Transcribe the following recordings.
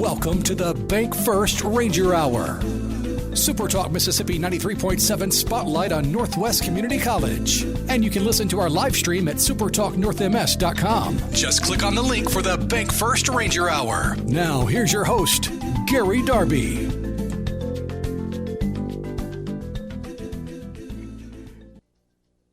Welcome to the Bank First Ranger Hour. Super Talk Mississippi 93.7 Spotlight on Northwest Community College. And you can listen to our live stream at supertalknorthms.com. Just click on the link for the Bank First Ranger Hour. Now, here's your host, Gary Darby.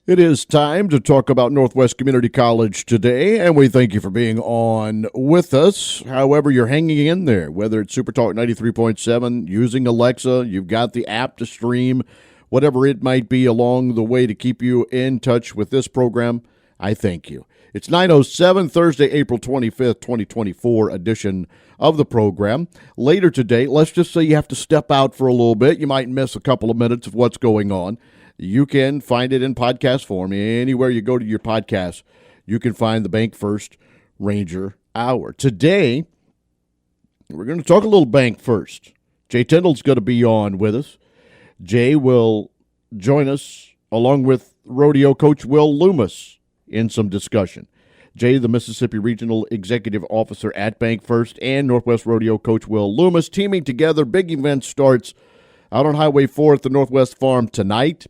It is time to talk about Northwest Community College today, and we thank you for being on with us. However, you're hanging in there, whether it's Supertalk 93.7, using Alexa, you've got the app to stream, whatever it might be along the way to keep you in touch with this program, I thank you. It's 9:07, Thursday, April 25th, 2024 edition of the program. Later today, let's just say you have to step out for a little bit. You might miss a couple of minutes of what's going on. You can find it in podcast form. Anywhere you go to your podcast, you can find the Bank First Ranger Hour. Today, we're going to talk a little Bank First. Jay Tyndall's going to be on with us. Jay will join us along with Rodeo coach Will Loomis in some discussion. Jay, the Mississippi Regional Executive Officer at Bank First, and Northwest Rodeo coach Will Loomis teaming together. Big event starts out on Highway 4 at the Northwest Farm tonight.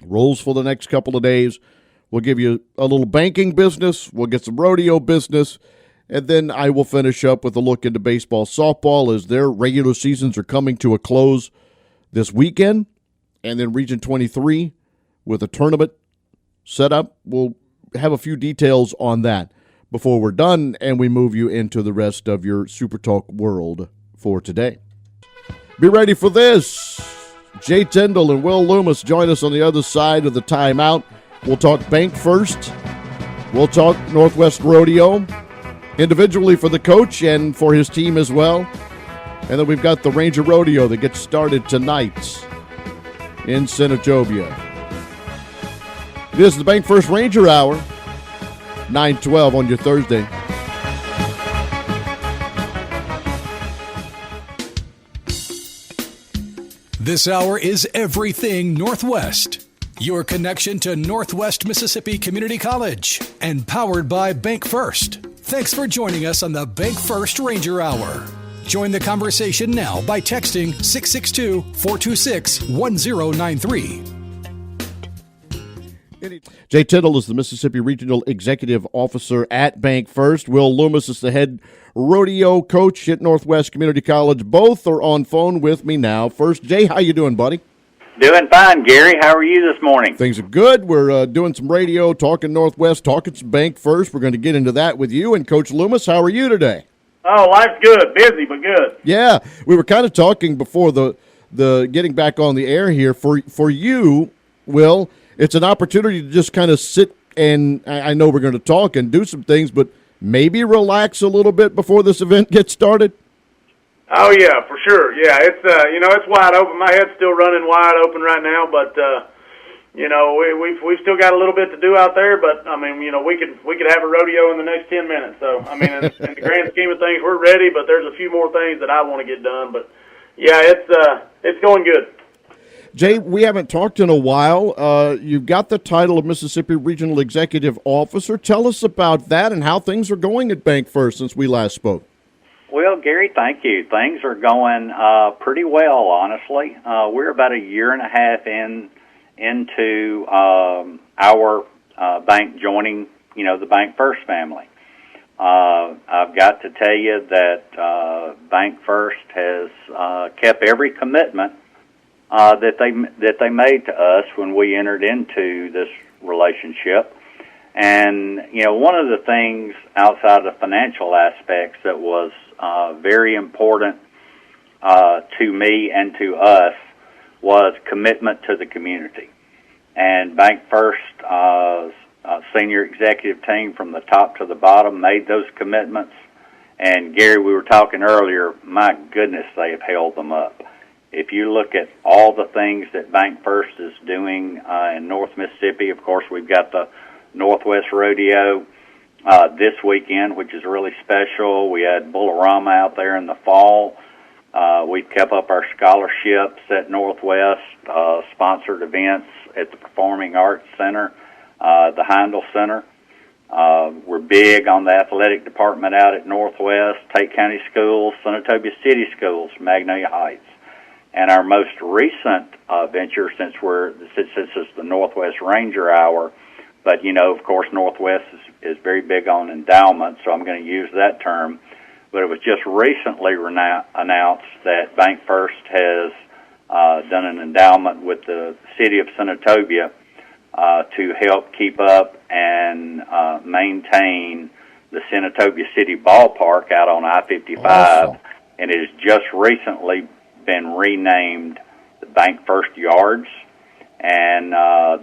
Rolls for the next couple of days. We'll give you a little banking business. We'll get some rodeo business. And then I will finish up with a look into baseball, softball as their regular seasons are coming to a close this weekend. And then Region 23 with a tournament set up. We'll have a few details on that before we're done, and we move you into the rest of your Super Talk world for today. Be ready for this. Jay Tyndall and Will Loomis join us on the other side of the timeout. We'll talk Bank First. We'll talk Northwest Rodeo, individually for the coach and for his team as well. And then we've got the Ranger Rodeo that gets started tonight in Senatobia. This is the Bank First Ranger Hour, 9:12 on your Thursday. This hour is everything Northwest. Your connection to Northwest Mississippi Community College and powered by Bank First. Thanks for joining us on the Bank First Ranger Hour. Join the conversation now by texting 662-426-1093. Jay Tyndall is the Mississippi Regional Executive Officer at Bank First. Will Loomis is the head rodeo coach at Northwest Community College. Both are on phone with me now. First, Jay, how you doing, buddy? Doing fine, Gary. How are you this morning? Things are good. We're doing some radio, talking Northwest, talking some Bank First. We're going to get into that with you. And Coach Loomis, how are you today? Oh, life's good. Busy, but good. Yeah, we were kind of talking before the getting back on the air here. For you, Will, it's an opportunity to just kind of sit and I know we're going to talk and do some things, but maybe relax a little bit before this event gets started. Oh yeah, for sure. Yeah, it's it's wide open. My head's still running wide open right now, but we've still got a little bit to do out there. But I mean, we could have a rodeo in the next 10 minutes. So I mean, in the grand scheme of things, we're ready. But there's a few more things that I want to get done. But yeah, it's going good. Jay, we haven't talked in a while. You've got the title of Mississippi Regional Executive Officer. Tell us about that and how things are going at Bank First since we last spoke. Well, Gary, thank you. Things are going pretty well, honestly. We're about a year and a half into our bank joining, the Bank First family. I've got to tell you that Bank First has kept every commitment that they made to us when we entered into this relationship. And, one of the things outside of the financial aspects that was very important to me and to us was commitment to the community. And Bank First senior executive team from the top to the bottom made those commitments. And, Gary, we were talking earlier, my goodness, they have held them up. If you look at all the things that Bank First is doing in North Mississippi, of course, we've got the Northwest Rodeo this weekend, which is really special. We had Bullarama out there in the fall. We've kept up our scholarships at Northwest, sponsored events at the Performing Arts Center, the Heindel Center. We're big on the athletic department out at Northwest, Tate County Schools, Senatobia City Schools, Magnolia Heights. And our most recent venture, since this is the Northwest Ranger Hour, but, of course, Northwest is very big on endowment, so I'm going to use that term. But it was just recently announced that Bank First has done an endowment with the city of Senatobia to help keep up and maintain the Senatobia City Ballpark out on I-55. Awesome. And it has just recently been renamed the Bank First Yards. And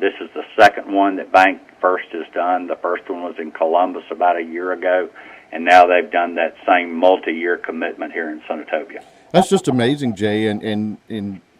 this is the second one that Bank First has done. The first one was in Columbus about a year ago, and now they've done that same multi-year commitment here in Senatobia. That's just amazing, Jay, and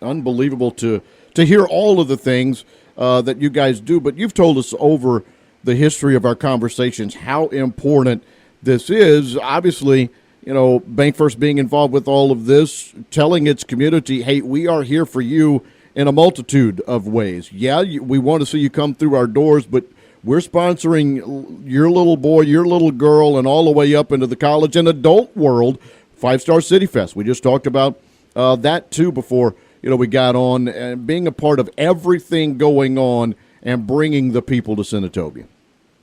unbelievable to hear all of the things that you guys do. But you've told us over the history of our conversations how important this is. Obviously, Bank First being involved with all of this, telling its community, hey, we are here for you in a multitude of ways. Yeah, we want to see you come through our doors, but we're sponsoring your little boy, your little girl, and all the way up into the college and adult world, 5-Star City Fest. We just talked about that, too, before we got on, and being a part of everything going on and bringing the people to Senatobia.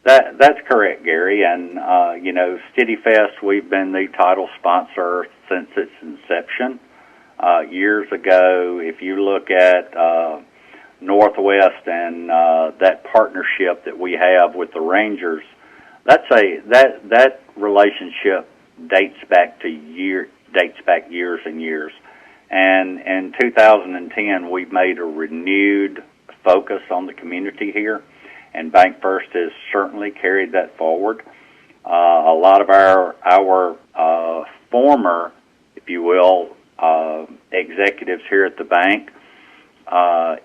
That's correct, Gary. And, City Fest, we've been the title sponsor since its inception. Years ago, if you look at Northwest and that partnership that we have with the Rangers, that relationship dates back years and years. And in 2010, we made a renewed focus on the community here, and Bank First has certainly carried that forward. A lot of our former, if you will, executives here at the bank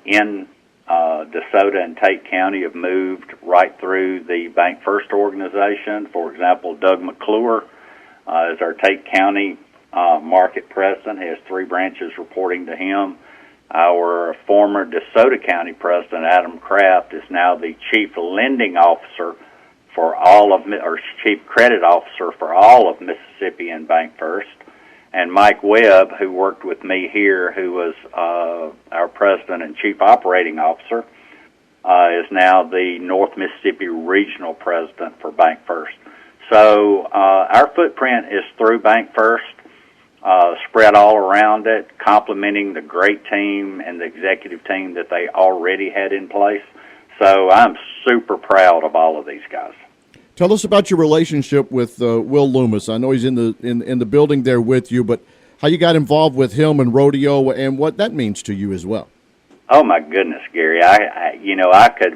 in DeSoto and Tate County have moved right through the Bank First organization. For example, Doug McClure is our Tate County market president. He has 3 branches reporting to him. Our former DeSoto County president, Adam Kraft, is now the chief lending officer for chief credit officer for all of Mississippi and Bank First. And Mike Webb, who worked with me here, who was our president and chief operating officer, is now the North Mississippi regional president for Bank First. So our footprint is through Bank First, spread all around it, complementing the great team and the executive team that they already had in place. So I'm super proud of all of these guys. Tell us about your relationship with Will Loomis. I know he's in the building there with you, but how you got involved with him and Rodeo and what that means to you as well. Oh my goodness, Gary!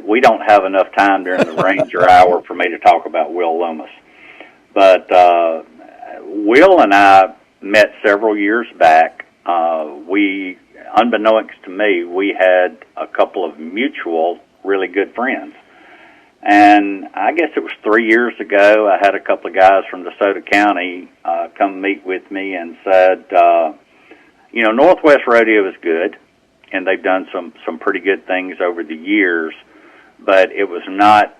We don't have enough time during the Ranger Hour for me to talk about Will Loomis, but Will and I met several years back. Unbeknownst to me, we had a couple of mutual, really good friends. And I guess it was 3 years ago, I had a couple of guys from DeSoto County come meet with me and said, Northwest Rodeo is good, and they've done some pretty good things over the years, but it was not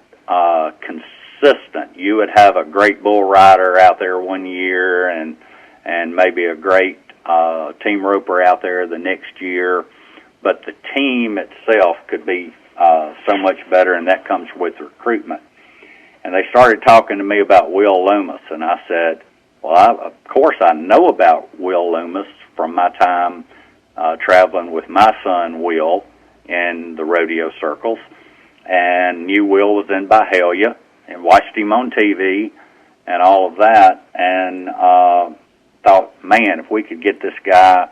consistent. You would have a great bull rider out there one year and maybe a great team roper out there the next year, but the team itself could be so much better, and that comes with recruitment. And they started talking to me about Will Loomis, and I said, well, of course I know about Will Loomis from my time traveling with my son Will in the rodeo circles, and knew Will was in Byhalia and watched him on TV and all of that, and thought, man, if we could get this guy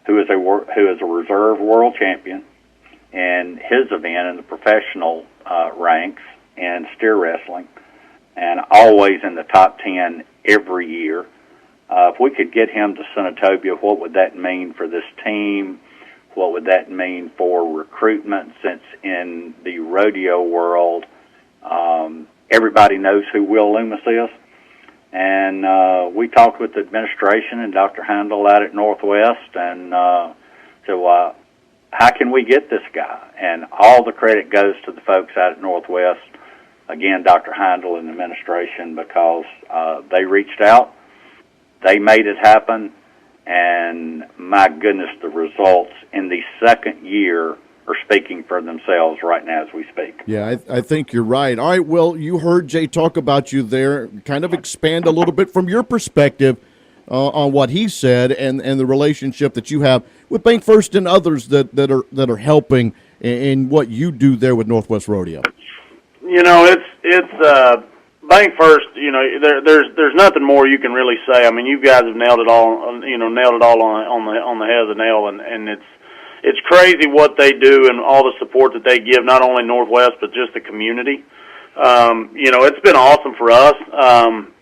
who is a reserve world champion in his event in the professional ranks in steer wrestling, and always in the top 10 every year. If we could get him to Senatobia, what would that mean for this team? What would that mean for recruitment, since in the rodeo world, everybody knows who Will Loomis is? And we talked with the administration and Dr. Handel out at Northwest, and said, well, how can we get this guy? And all the credit goes to the folks out at Northwest again, Dr. Heindel and administration, because they reached out, they made it happen, and my goodness, the results in the second year are speaking for themselves right now as we speak. Yeah, I think you're right. All right, well, you heard Jay talk about you there. Kind of expand a little bit from your perspective on what he said and the relationship that you have with Bank First and others that are helping in what you do there with Northwest Rodeo. It's Bank First. There's nothing more you can really say. I mean, you guys have nailed it all. Nailed it all on the head of the nail, and it's crazy what they do and all the support that they give, not only Northwest but just the community. It's been awesome for us.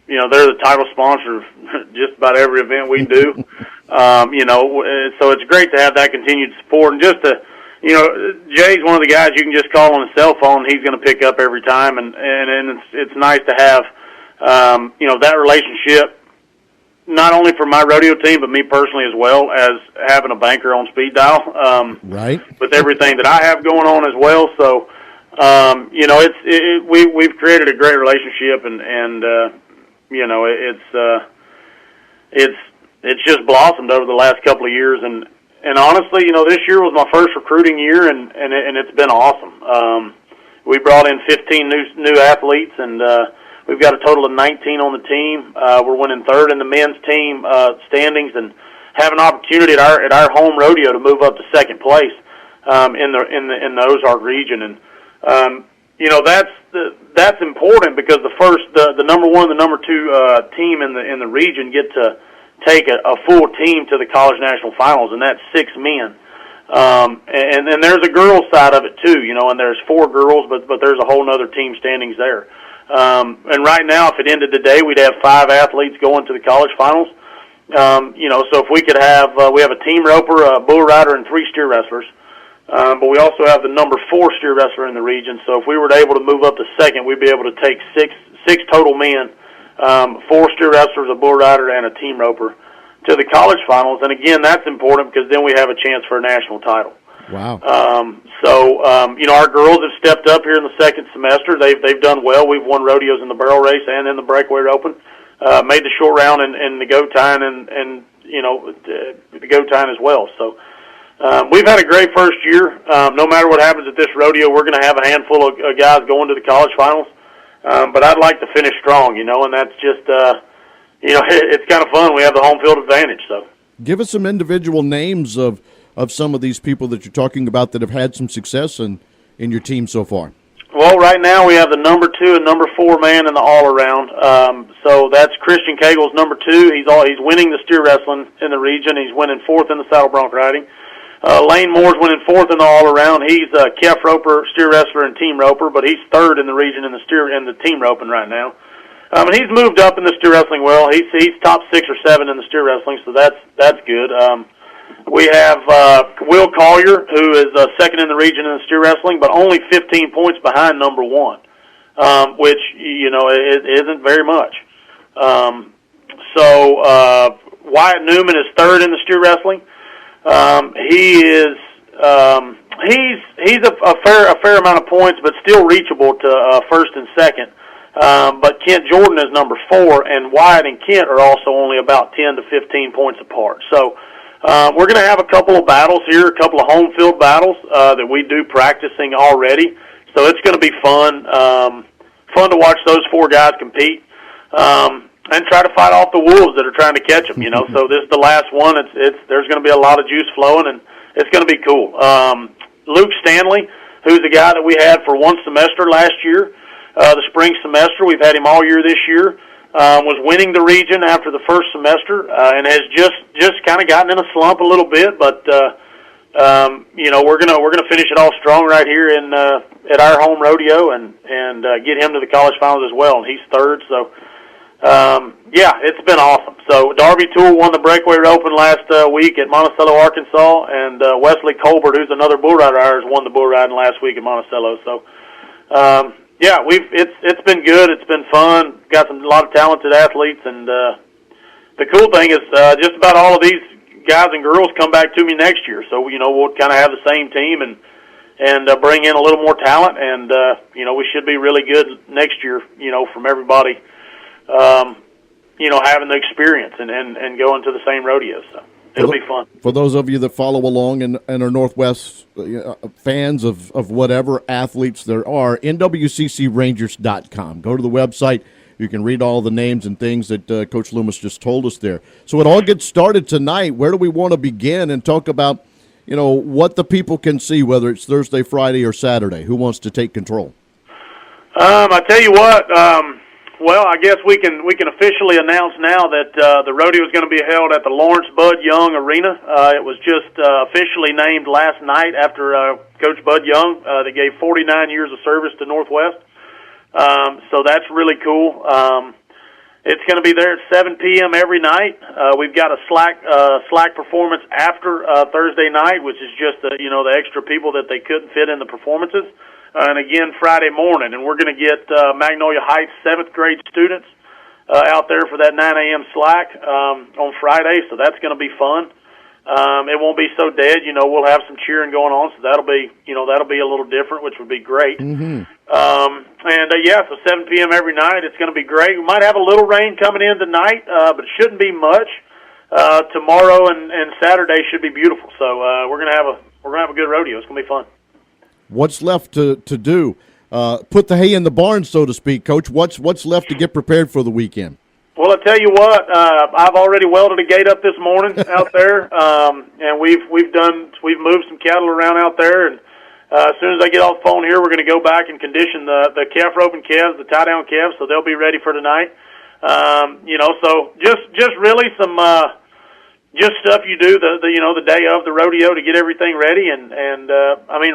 They're the title sponsor of just about every event we do. So it's great to have that continued support. And just to, Jay's one of the guys you can just call on his cell phone. He's going to pick up every time. And it's nice to have, that relationship, not only for my rodeo team, but me personally as well, as having a banker on speed dial. Right. With everything that I have going on as well. So, we've created a great relationship, and it's just blossomed over the last couple of years, and honestly, this year was my first recruiting year, and it's been awesome. We brought in 15 new athletes, and we've got a total of 19 on the team. We're winning third in the men's team standings, and have an opportunity at our home rodeo to move up to second place in the Ozark region, and that's important because the number one, the number two team in the region get to take a full team to the college national finals, and that's 6 men. And then there's a girls side of it too, and there's 4 girls, but there's a whole other team standings there. And right now, if it ended today, we'd have 5 athletes going to the college finals. So if we could have, we have a team roper, a bull rider, and 3 steer wrestlers. But we also have the number 4 steer wrestler in the region. So if we were able to move up to second, we'd be able to take six total men, 4 steer wrestlers, a bull rider, and a team roper to the college finals. And again, that's important because then we have a chance for a national title. Wow. Our girls have stepped up here in the second semester. They've done well. We've won rodeos in the barrel race and in the breakaway open. Made the short round and the go time and the go time as well. So. We've had a great first year. No matter what happens at this rodeo, we're going to have a handful of guys going to the college finals. But I'd like to finish strong, and that's just, it's kind of fun. We have the home field advantage. So, give us some individual names of some of these people that you're talking about that have had some success in your team so far. Well, right now we have the number 2 and number 4 man in the all-around. So that's Christian Cagle's number 2. He's winning the steer wrestling in the region. He's winning 4th in the saddle bronc riding. Lane Moore's winning 4th in the all-around. He's a calf roper, steer wrestler, and team roper, but he's 3rd in the region in the team roping right now. And he's moved up in the steer wrestling well. He's top 6 or 7 in the steer wrestling, so that's good. We have Will Collier, who is 2nd in the region in the steer wrestling, but only 15 points behind number 1, which it isn't very much. Wyatt Newman is 3rd in the steer wrestling. He's a fair amount of points, but still reachable to 1st and 2nd. But Kent Jordan is number 4, and Wyatt and Kent are also only about 10 to 15 points apart. So we're going to have a couple of battles here, a couple of home field battles that we do practicing already. So it's going to be fun to watch those 4 guys compete. And try to fight off the wolves that are trying to catch them, So this is the last one. There's going to be a lot of juice flowing, and it's going to be cool. Luke Stanley, who's the guy that we had for 1 semester last year, the spring semester. We've had him all year this year. Was winning the region after the first semester, and has just kind of gotten in a slump a little bit. But we're gonna finish it all strong right here in at our home rodeo, and get him to the college finals as well. And he's 3rd, so. It's been awesome. So Darby Toole won the breakaway open last week at Monticello, Arkansas, and Wesley Colbert, who's another bull rider ours, won the bull riding last week at Monticello. So, it's been good. It's been fun. Got a lot of talented athletes, and the cool thing is just about all of these guys and girls come back to me next year. So we'll kind of have the same team, and and bring in a little more talent. And we should be really good next year. From everybody, having the experience and going to the same rodeo. So it'll be fun. For those of you that follow along and are Northwest fans of whatever athletes there are, NWCCRangers.com. Go to the website. You can read all the names and things that Coach Loomis just told us there. So it all gets started tonight. Where do we want to begin and talk about, what the people can see, whether it's Thursday, Friday, or Saturday? Who wants to take control? I tell you what. Well, I guess we can officially announce now that the rodeo is going to be held at the Lawrence Bud Young Arena. It was just officially named last night after Coach Bud Young. They gave 49 years of service to Northwest. So that's really cool. It's going to be there at 7 p.m. every night. We've got a slack performance after Thursday night, which is just the extra people that they couldn't fit in the performances. And again, Friday morning. And we're going to get Magnolia Heights 7th grade students out there for that 9 a.m. slack on Friday. So that's going to be fun. It won't be so dead. We'll have some cheering going on. So that'll be a little different, which would be great. Mm-hmm. So 7 p.m. every night. It's going to be great. We might have a little rain coming in tonight, but it shouldn't be much. Tomorrow and Saturday should be beautiful. So we're gonna have a good rodeo. It's gonna be fun. What's left to do? Put the hay in the barn, so to speak, Coach. What's left to get prepared for the weekend? Well, I tell you what, I've already welded a gate up this morning out there, and we've moved some cattle around out there, and as soon as I get off the phone here, we're going to go back and condition the calf roping calves, the tie down calves, so they'll be ready for tonight. So just really some just stuff you do the day of the rodeo to get everything ready, and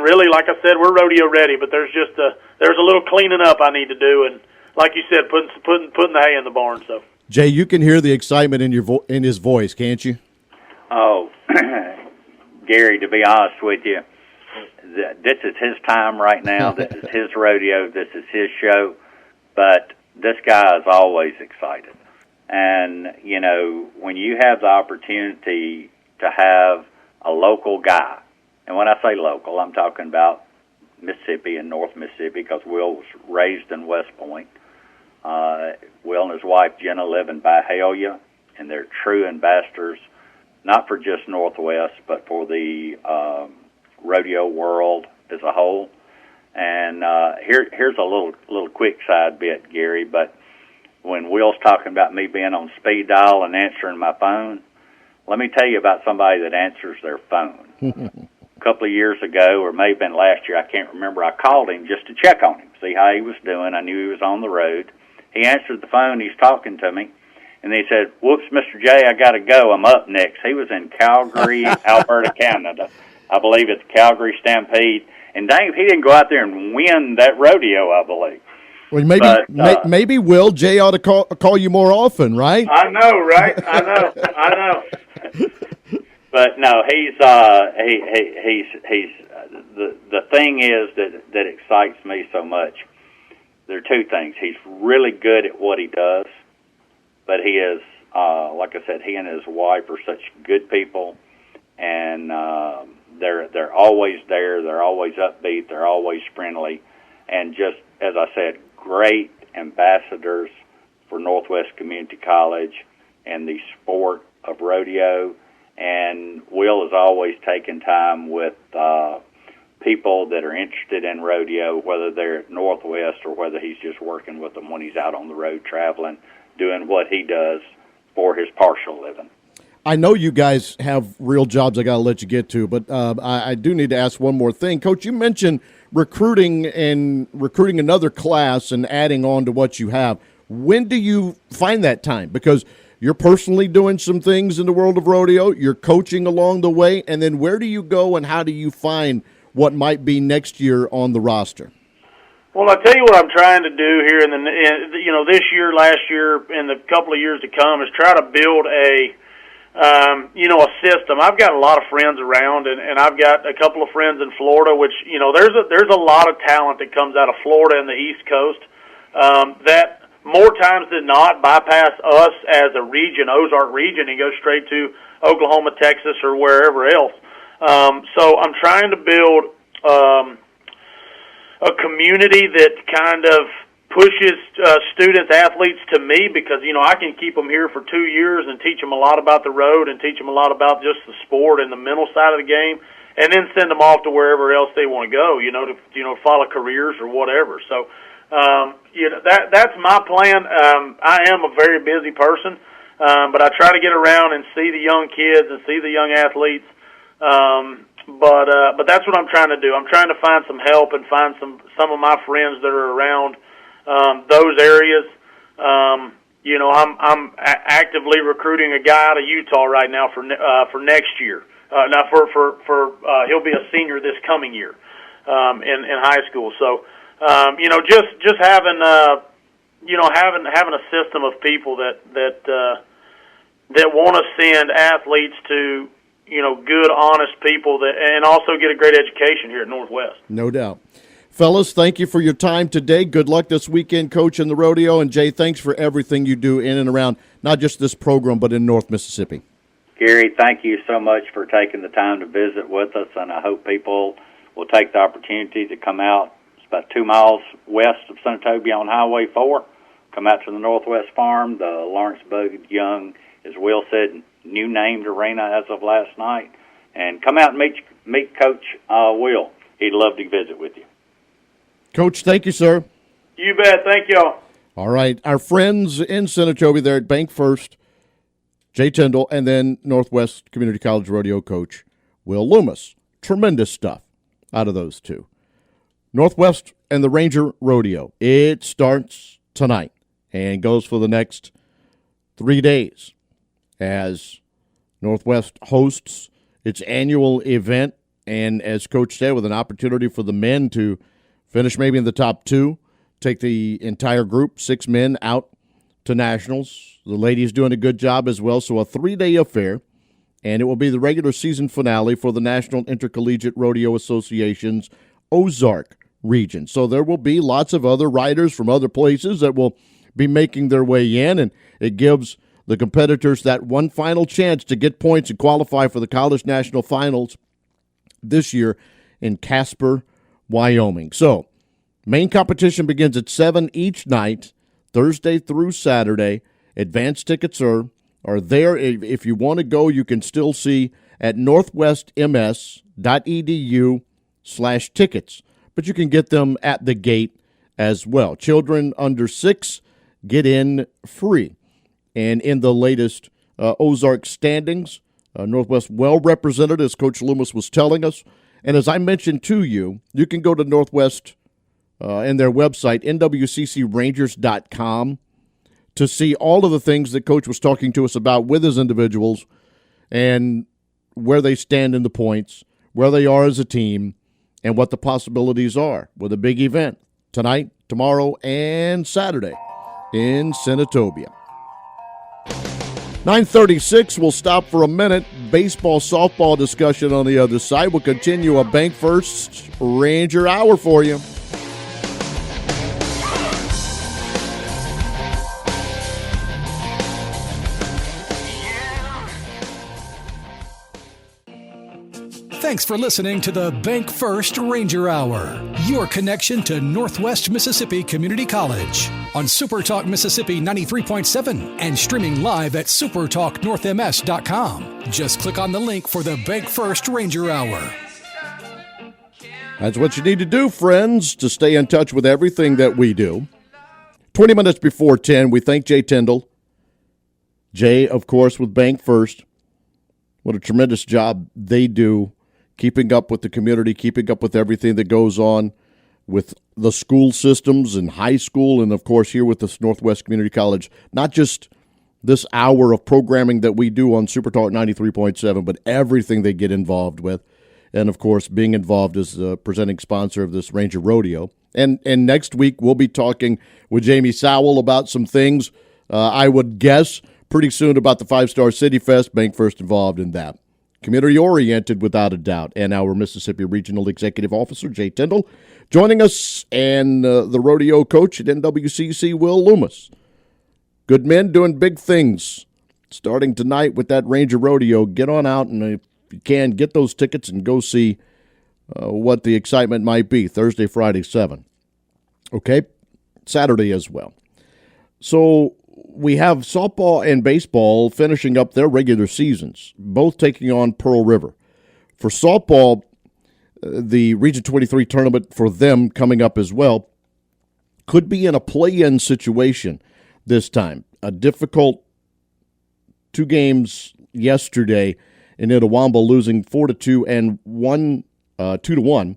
really, like I said, we're rodeo ready, but there's a little cleaning up I need to do, and like you said, putting the hay in the barn. So Jay, you can hear the excitement in his voice, can't you? Oh, Gary, to be honest with you, this is his time right now. This is his rodeo. This is his show. But this guy is always excited. And, when you have the opportunity to have a local guy, and when I say local, I'm talking about Mississippi and North Mississippi, because Will was raised in West Point. Will and his wife, Jenna, live in Byhalia, and they're true ambassadors, not for just Northwest, but for the rodeo world as a whole. And here's a little quick side bit, Gary, but when Will's talking about me being on speed dial and answering my phone, let me tell you about somebody that answers their phone. A couple of years ago, or may have been last year, I can't remember, I called him just to check on him, see how he was doing. I knew he was on the road. He answered the phone, he's talking to me, and he said, "Whoops, Mr. J, I got to go, I'm up next." He was in Calgary, Alberta, Canada. I believe it's Calgary Stampede. And dang, he didn't go out there and win that rodeo, I believe. Well, maybe Will, Jay ought to call you more often, right? I know, right? I know. But no, he's the thing is that excites me so much. There are two things. He's really good at what he does, but he is, like I said, he and his wife are such good people, and they're always there. They're always upbeat. They're always friendly, and just as I said, great ambassadors for Northwest Community College and the sport of rodeo. And Will is always taking time with people that are interested in rodeo, whether they're at Northwest or whether he's just working with them when he's out on the road traveling, doing what he does for his partial living. I know you guys have real jobs I got to let you get to, but I do need to ask one more thing. Coach, you mentioned recruiting another class and adding on to what you have. When do you find that time? Because you're personally doing some things in the world of rodeo, you're coaching along the way, and then where do you go and how do you find what might be next year on the roster? Well, I'll tell you what I'm trying to do here this year, last year, and the couple of years to come is try to build a system. I've got a lot of friends around, and I've got a couple of friends in Florida, which, there's a lot of talent that comes out of Florida and the East Coast that more times than not bypass us as a region, Ozark region, and go straight to Oklahoma, Texas, or wherever else. So I'm trying to build a community that kind of pushes students, athletes to me, because, I can keep them here for 2 years and teach them a lot about the road and teach them a lot about just the sport and the mental side of the game, and then send them off to wherever else they want to go, to follow careers or whatever. So, that's my plan. I am a very busy person, but I try to get around and see the young kids and see the young athletes. But that's what I'm trying to do. I'm trying to find some help and find some of my friends that are around those areas. I'm actively recruiting a guy out of Utah right now for next year. He'll be a senior this coming year in high school. So just having having a system of people that want to send athletes to good, honest people and also get a great education here at Northwest. No doubt. Fellas, thank you for your time today. Good luck this weekend, Coach, in the rodeo. And, Jay, thanks for everything you do in and around not just this program but in North Mississippi. Gary, thank you so much for taking the time to visit with us, and I hope people will take the opportunity to come out. It's about 2 miles west of Senatobia on Highway 4. Come out to the Northwest Farm. The Lawrence Bud Young, as Will said, new named arena as of last night. And come out and meet Coach Will. He'd love to visit with you. Coach, thank you, sir. You bet. Thank y'all. All right. Our friends in Senatobia there at Bank First, Jay Tyndall, and then Northwest Community College rodeo coach Will Loomis. Tremendous stuff out of those two. Northwest and the Ranger Rodeo. It starts tonight and goes for the next 3 days as Northwest hosts its annual event, and as Coach said, with an opportunity for the men to finish maybe in the top 2, take the entire group, 6 men, out to nationals. The ladies doing a good job as well. So a 3-day affair, and it will be the regular season finale for the National Intercollegiate Rodeo Association's Ozark region. So there will be lots of other riders from other places that will be making their way in, and it gives the competitors that one final chance to get points and qualify for the College National Finals this year in Casper, Wyoming. So main competition begins at 7 each night, Thursday through Saturday. Advanced tickets are there. If you want to go, you can still see at northwestms.edu/tickets, but you can get them at the gate as well. Children under 6 get in free. And in the latest Ozark standings, Northwest well represented, as Coach Loomis was telling us. And as I mentioned to you, you can go to Northwest and their website, NWCCRangers.com, to see all of the things that Coach was talking to us about with his individuals and where they stand in the points, where they are as a team, and what the possibilities are with a big event tonight, tomorrow, and Saturday in Senatobia. 9:36, we'll stop for a minute. Baseball, softball discussion on the other side. We'll continue a Bank First Ranger Hour for you. Thanks for listening to the Bank First Ranger Hour, your connection to Northwest Mississippi Community College on Super Talk Mississippi 93.7 and streaming live at supertalknorthms.com. Just click on the link for the Bank First Ranger Hour. That's what you need to do, friends, to stay in touch with everything that we do. 20 minutes before 10, we thank Jay Tyndall. Jay, of course, with Bank First. What a tremendous job they do keeping up with the community, keeping up with everything that goes on with the school systems and high school, and, of course, here with this Northwest Community College. Not just this hour of programming that we do on Super Talk 93.7, but everything they get involved with. And, of course, being involved as the presenting sponsor of this Ranger Rodeo. And next week we'll be talking with Jamie Sowell about some things, I would guess, pretty soon about the 5-Star City Fest. Bank First involved in that. Community-oriented, without a doubt. And our Mississippi Regional Executive Officer, Jay Tyndall, joining us, and the rodeo coach at NWCC, Will Loomis. Good men doing big things. Starting tonight with that Ranger Rodeo, get on out and, if you can, get those tickets and go see what the excitement might be. Thursday, Friday, 7. Okay? Saturday as well. So we have softball and baseball finishing up their regular seasons, both taking on Pearl River. For softball, the Region 23 tournament for them coming up as well could be in a play-in situation this time. A difficult 2 games yesterday in Itawamba, losing 4-2 and 2-1,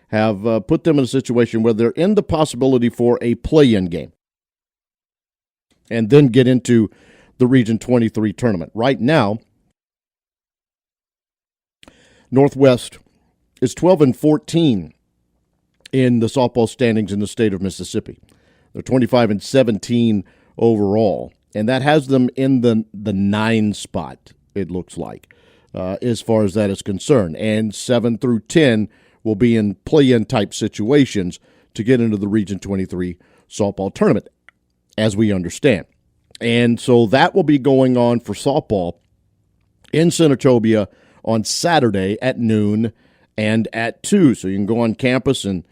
have put them in a situation where they're in the possibility for a play-in game and then get into the Region 23 tournament. Right now, Northwest is 12-14 in the softball standings in the state of Mississippi. They're 25-17 overall, and that has them in the 9 spot, it looks like, as far as that is concerned. And 7 through 10 will be in play-in type situations to get into the Region 23 softball tournament, as we understand. And so that will be going on for softball in Senatobia on Saturday at noon and at 2. So you can go on campus and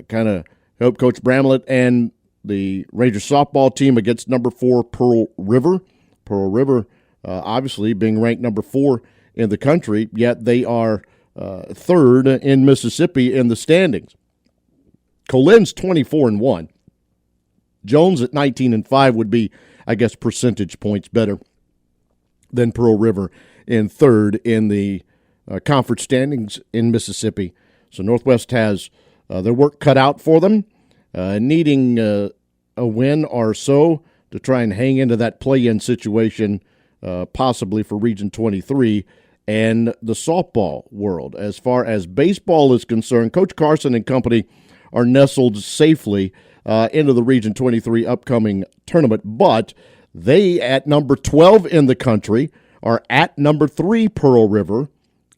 kind of help Coach Bramlett and the Rangers softball team against number 4 Pearl River. Pearl River obviously being ranked number 4 in the country, yet they are 3rd in Mississippi in the standings. Colin's 24-1. Jones at 19-5 would be, I guess, percentage points better than Pearl River in 3rd in the conference standings in Mississippi. So Northwest has their work cut out for them, needing a win or so to try and hang into that play-in situation, possibly for Region 23 and the softball world. As far as baseball is concerned, Coach Carson and company are nestled safely into the Region 23 upcoming tournament, but they, at number 12 in the country, are at number 3 Pearl River,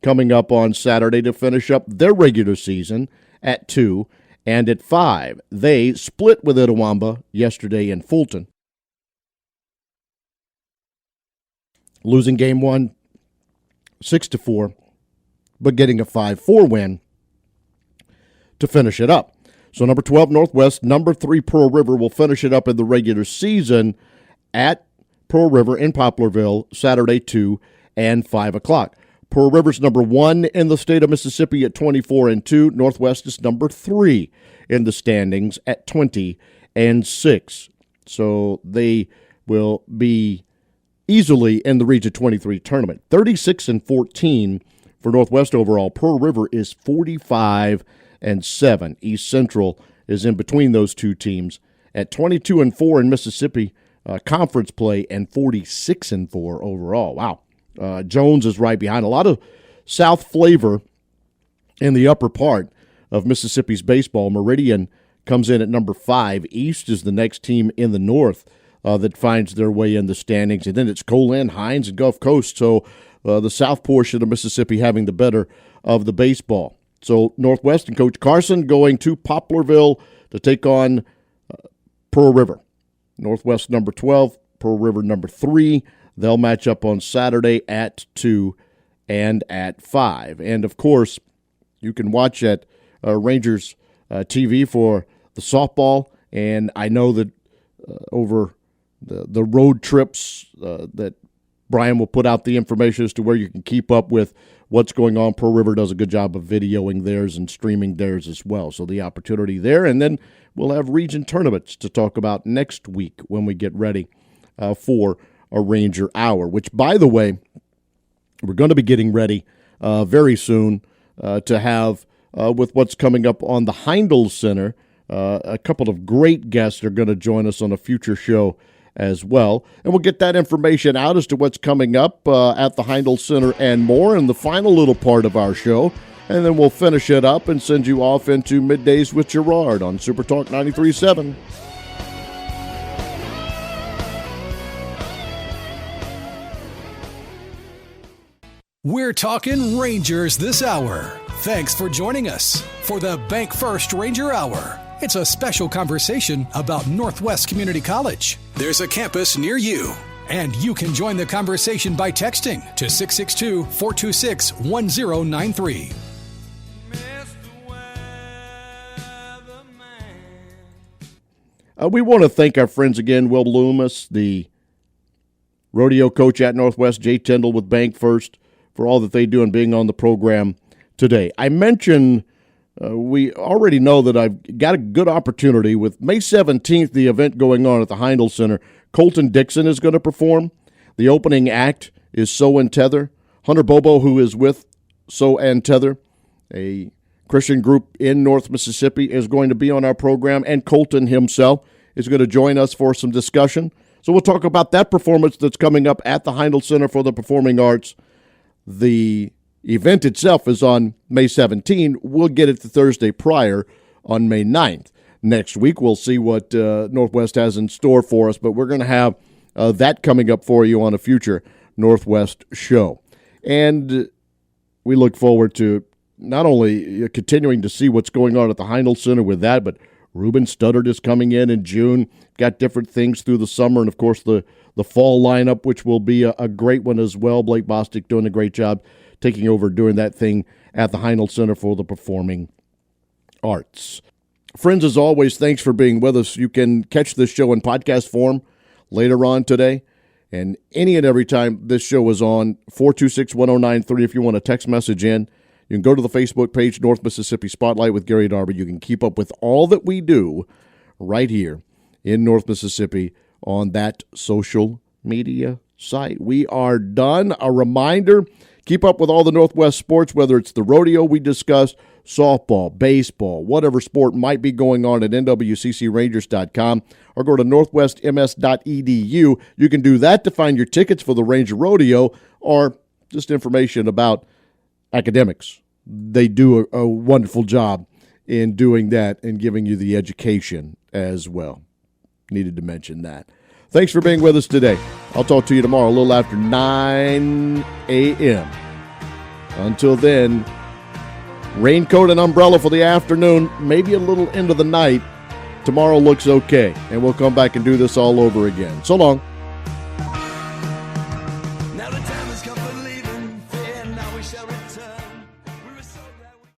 coming up on Saturday to finish up their regular season at 2, and at 5. They split with Itawamba yesterday in Fulton, losing game 1 6-4, but getting a 5-4 win to finish it up. So number 12 Northwest, number 3 Pearl River will finish it up in the regular season at Pearl River in Poplarville, Saturday 2 and 5 o'clock. Pearl River's number 1 in the state of Mississippi at 24-2. Northwest is number 3 in the standings at 20-6. So they will be easily in the Region 23 tournament. 36-14 for Northwest overall. Pearl River is 45-7. East Central is in between those two teams at 22-4 in Mississippi conference play and 46-4 overall. Wow. Jones is right behind. A lot of South flavor in the upper part of Mississippi's baseball. Meridian comes in at number 5. East is the next team in the north that finds their way in the standings. And then it's Colin, Hines, and Gulf Coast. So the south portion of Mississippi having the better of the baseball. So Northwest and Coach Carson going to Poplarville to take on Pearl River. Northwest number 12, Pearl River number 3. They'll match up on Saturday at 2 and at 5. And, of course, you can watch at Rangers TV for the softball. And I know that over the road trips that Brian will put out the information as to where you can keep up with what's going on. Pearl River does a good job of videoing theirs and streaming theirs as well. So the opportunity there. And then we'll have region tournaments to talk about next week when we get ready for a Ranger Hour, which, by the way, we're going to be getting ready very soon to have with what's coming up on the Heindel Center. A couple of great guests are going to join us on a future show as well. And we'll get that information out as to what's coming up at the Heindel Center and more in the final little part of our show. And then we'll finish it up and send you off into Middays with Gerard on Super Talk 93.7. We're talking Rangers this hour. Thanks for joining us for the Bank First Ranger Hour. It's a special conversation about Northwest Community College. There's a campus near you, and you can join the conversation by texting to 662-426-1093. We want to thank our friends again, Will Loomis, the rodeo coach at Northwest, Jay Tyndall with Bank First, for all that they do and being on the program today. I mentioned we already know that I've got a good opportunity with May 17th, the event going on at the Heindel Center. Colton Dixon is going to perform. The opening act is So and Tether. Hunter Bobo, who is with So and Tether, a Christian group in North Mississippi, is going to be on our program, and Colton himself is going to join us for some discussion. So we'll talk about that performance that's coming up at the Heindel Center for the Performing Arts. The event itself is on May 17. We'll get it the Thursday prior on May 9th. Next week, we'll see what Northwest has in store for us, but we're going to have that coming up for you on a future Northwest show. And we look forward to not only continuing to see what's going on at the Heindel Center with that, but Ruben Studdard is coming in June, got different things through the summer, and, of course, the fall lineup, which will be a great one as well. Blake Bostic doing a great job taking over doing that thing at the Heindel Center for the Performing Arts. Friends, as always, thanks for being with us. You can catch this show in podcast form later on today, and any and every time this show is on, 426-1093 if you want a text message in. You can go to the Facebook page, North Mississippi Spotlight with Gary Darby. You can keep up with all that we do right here in North Mississippi on that social media site. We are done. A reminder, keep up with all the Northwest sports, whether it's the rodeo we discussed, softball, baseball, whatever sport might be going on at NWCCRangers.com, or go to northwestms.edu. You can do that to find your tickets for the Ranger Rodeo or just information about academics. They do a wonderful job in doing that and giving you the education as well. Needed to mention that. Thanks for being with us today. I'll talk to you tomorrow a little after 9 a.m. Until then, raincoat and umbrella for the afternoon, maybe a little into the night. Tomorrow looks okay, and we'll come back and do this all over again. So long.